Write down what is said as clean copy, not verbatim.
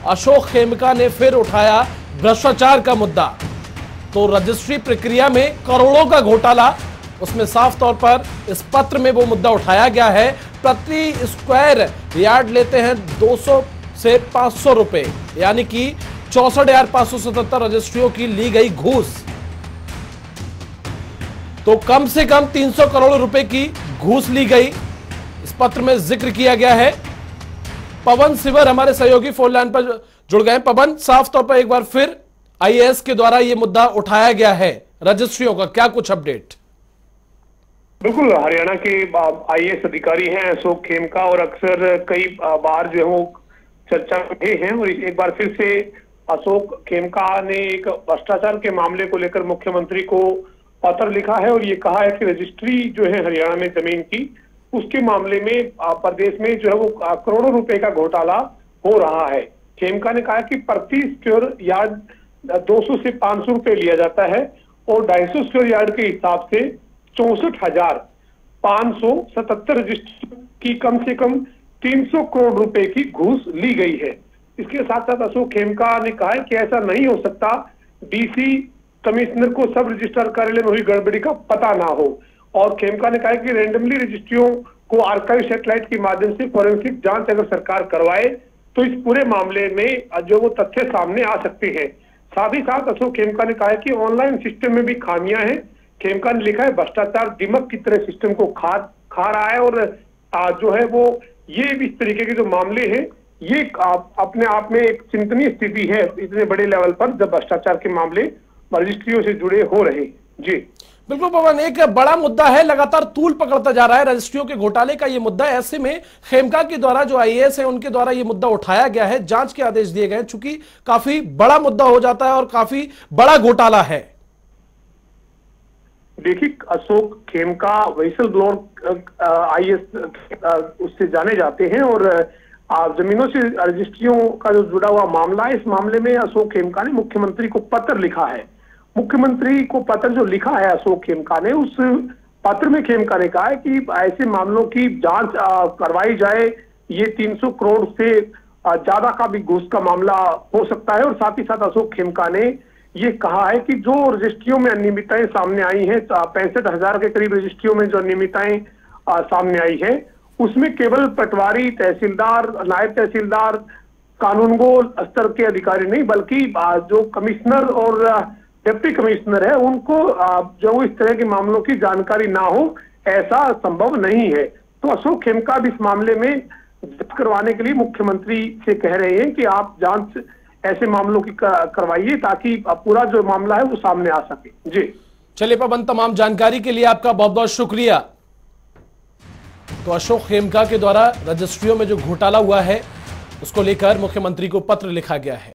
अशोक खेमका ने फिर उठाया भ्रष्टाचार का मुद्दा। तो रजिस्ट्री प्रक्रिया में करोड़ों का घोटाला, उसमें साफ तौर पर इस पत्र में वो मुद्दा उठाया गया है। प्रति स्क्वायर यार्ड लेते हैं 200 से 500 रुपए, यानी कि 64,577 रजिस्ट्रियों की ली गई घूस। तो कम से कम 300 करोड़ रुपए की घूस ली गई, इस पत्र में जिक्र किया गया है। पवन सिवर हमारे सहयोगी फोन लाइन पर जुड़ गए। पवन, साफ तौर पर एक बार फिर आईएएस के द्वारा यह मुद्दा उठाया गया है रजिस्ट्रियों का, क्या कुछ अपडेट? बिल्कुल, हरियाणा के आईएएस अधिकारी हैं अशोक खेमका, और अक्सर कई बार जो है वो चर्चा में हैं। और एक बार फिर से अशोक खेमका ने एक भ्रष्टाचार के मामले को लेकर मुख्यमंत्री को पत्र लिखा है और ये कहा है कि रजिस्ट्री जो है हरियाणा में जमीन की, उसके मामले में प्रदेश में जो है वो करोड़ों रुपए का घोटाला हो रहा है। खेमका ने कहा कि प्रति स्क्वायर यार्ड 200 से 500 रुपए लिया जाता है और 250 स्क्वायर यार्ड के हिसाब से 64,577 रजिस्ट्री की कम से कम 300 करोड़ रुपए की घूस ली गई है। इसके साथ साथ अशोक खेमका ने कहा है कि ऐसा नहीं हो सकता डीसी कमिश्नर को सब रजिस्ट्रार कार्यालय में हुई गड़बड़ी का पता ना हो। और खेमका ने कहा कि रैंडमली रजिस्ट्रियों को आर्काइव सैटेलाइट के माध्यम से फोरेंसिक जांच अगर सरकार करवाए तो इस पूरे मामले में जो वो तथ्य सामने आ सकते हैं। साथ ही साथ अशोक खेमका ने कहा कि ऑनलाइन सिस्टम में भी खामियां हैं। खेमका ने लिखा है भ्रष्टाचार दिमक की तरह सिस्टम को खा रहा है और जो है वो ये इस तरीके के जो मामले हैं ये अपने आप में एक चिंतनीय स्थिति है इतने बड़े लेवल पर जब भ्रष्टाचार के मामले रजिस्ट्रियों से जुड़े हो रहे हैं। जी बिल्कुल पवन, एक बड़ा मुद्दा है, लगातार तूल पकड़ता जा रहा है रजिस्ट्रियों के घोटाले का ये मुद्दा। ऐसे में खेमका के द्वारा जो आईएएस है उनके द्वारा ये मुद्दा उठाया गया है, जांच के आदेश दिए गए, चूंकि काफी बड़ा मुद्दा हो जाता है और काफी बड़ा घोटाला है। देखिए, Ashok Khemka whistle blower IAS उससे जाने जाते हैं और जमीनों से रजिस्ट्रियों का जो जुड़ा हुआ मामला है, इस मामले में अशोक खेमका ने मुख्यमंत्री को पत्र लिखा है। मुख्यमंत्री को पत्र जो लिखा है अशोक खेमका ने, उस पत्र में खेमका ने कहा है कि ऐसे मामलों की जांच करवाई जाए। ये 300 करोड़ से ज्यादा का भी घूस का मामला हो सकता है। और साथ ही साथ अशोक खेमका ने ये कहा है कि जो रजिस्ट्रियों में अनियमितताएं सामने आई हैं, 65,000 के करीब रजिस्ट्रियों में जो अनियमितताएं सामने आई है, उसमें केवल पटवारी, तहसीलदार, नायब तहसीलदार, कानूनगो स्तर के अधिकारी नहीं बल्कि जो कमिश्नर और डिप्टी कमिश्नर है उनको जो इस तरह के मामलों की जानकारी ना हो, ऐसा संभव नहीं है। तो अशोक खेमका भी इस मामले में जांच करवाने के लिए मुख्यमंत्री से कह रहे हैं कि आप जांच ऐसे मामलों की करवाइए ताकि पूरा जो मामला है वो सामने आ सके। जी चलिए पवन, तमाम जानकारी के लिए आपका बहुत बहुत शुक्रिया। तो अशोक खेमका के द्वारा रजिस्ट्रियों में जो घोटाला हुआ है उसको लेकर मुख्यमंत्री को पत्र लिखा गया है।